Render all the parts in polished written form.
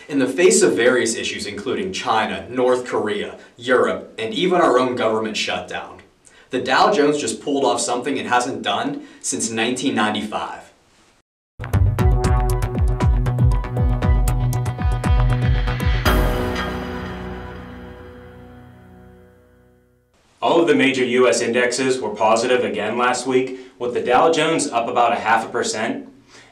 In the face of various issues including China, North Korea, Europe, and even our own government shutdown, the Dow Jones just pulled off something it hasn't done since 1995. All of the major U.S. indexes were positive again last week, with the Dow Jones up about 0.5%,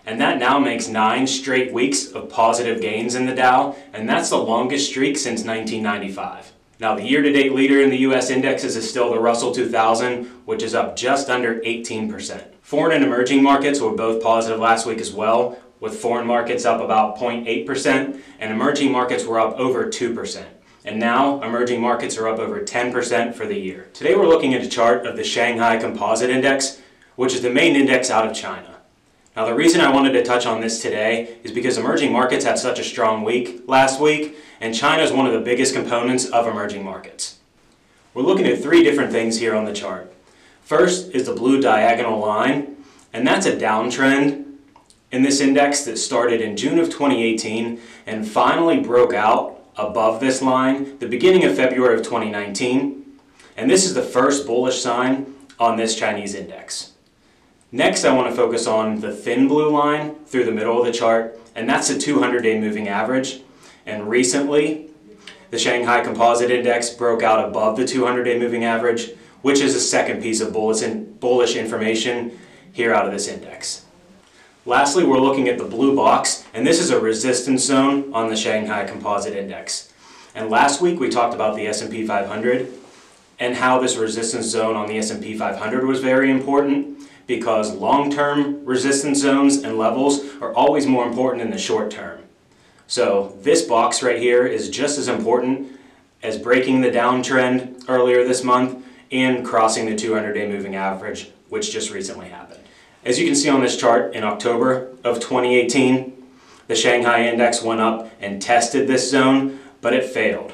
and that now makes 9 straight weeks of positive gains in the Dow, and that's the longest streak since 1995. Now, the year-to-date leader in the U.S. indexes is still the Russell 2000, which is up just under 18%. Foreign and emerging markets were both positive last week as well, with foreign markets up about 0.8%, and emerging markets were up over 2%. And now, emerging markets are up over 10% for the year. Today we're looking at a chart of the Shanghai Composite Index, which is the main index out of China. Now, the reason I wanted to touch on this today is because emerging markets had such a strong week last week, and China is one of the biggest components of emerging markets. We're looking at 3 different things here on the chart. First is the blue diagonal line, and that's a downtrend in this index that started in June of 2018 and finally broke out above this line the beginning of February of 2019, and this is the first bullish sign on this Chinese index. Next, I want to focus on the thin blue line through the middle of the chart, and that's the 200-day moving average. And recently, the Shanghai Composite Index broke out above the 200-day moving average, which is a second piece of bullish information here out of this index. Lastly, we're looking at the blue box, and this is a resistance zone on the Shanghai Composite Index. And last week we talked about the S&P 500 and how this resistance zone on the S&P 500 was very important because long-term resistance zones and levels are always more important than the short term. So this box right here is just as important as breaking the downtrend earlier this month and crossing the 200-day moving average, which just recently happened. As you can see on this chart, in October of 2018, the Shanghai Index went up and tested this zone, but it failed.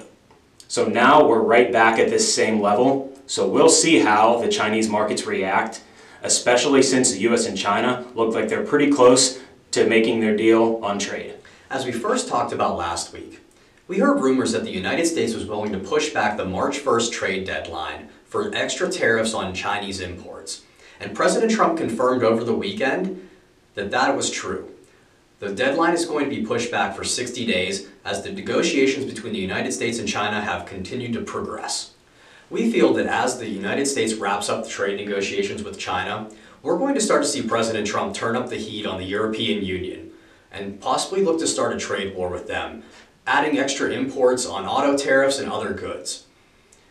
So now we're right back at this same level. So we'll see how the Chinese markets react, especially since the US and China look like they're pretty close to making their deal on trade. As we first talked about last week, we heard rumors that the United States was willing to push back the March 1st trade deadline for extra tariffs on Chinese imports. And President Trump confirmed over the weekend that that was true. The deadline is going to be pushed back for 60 days as the negotiations between the United States and China have continued to progress. We feel that as the United States wraps up the trade negotiations with China, we're going to start to see President Trump turn up the heat on the European Union and possibly look to start a trade war with them, adding extra imports on auto tariffs and other goods.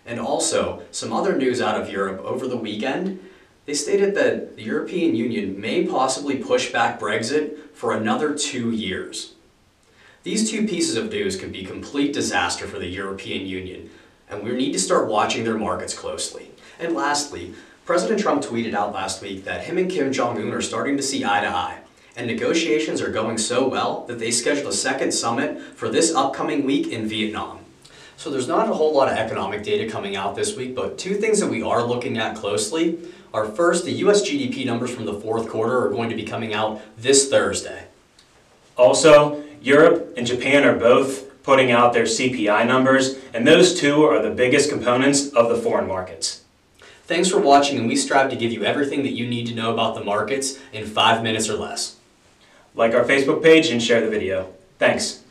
And also, some other news out of Europe over the weekend. They stated that the European Union may possibly push back Brexit for another 2 years. These 2 pieces of news could be a complete disaster for the European Union, and we need to start watching their markets closely. And lastly, President Trump tweeted out last week that him and Kim Jong-un are starting to see eye to eye, and negotiations are going so well that they scheduled a second summit for this upcoming week in Vietnam. So there's not a whole lot of economic data coming out this week, but 2 things that we are looking at closely are first, the US GDP numbers from the 4th quarter are going to be coming out this Thursday. Also, Europe and Japan are both putting out their CPI numbers, and those 2 are the biggest components of the foreign markets. Thanks for watching, and we strive to give you everything that you need to know about the markets in 5 minutes or less. Like our Facebook page and share the video. Thanks.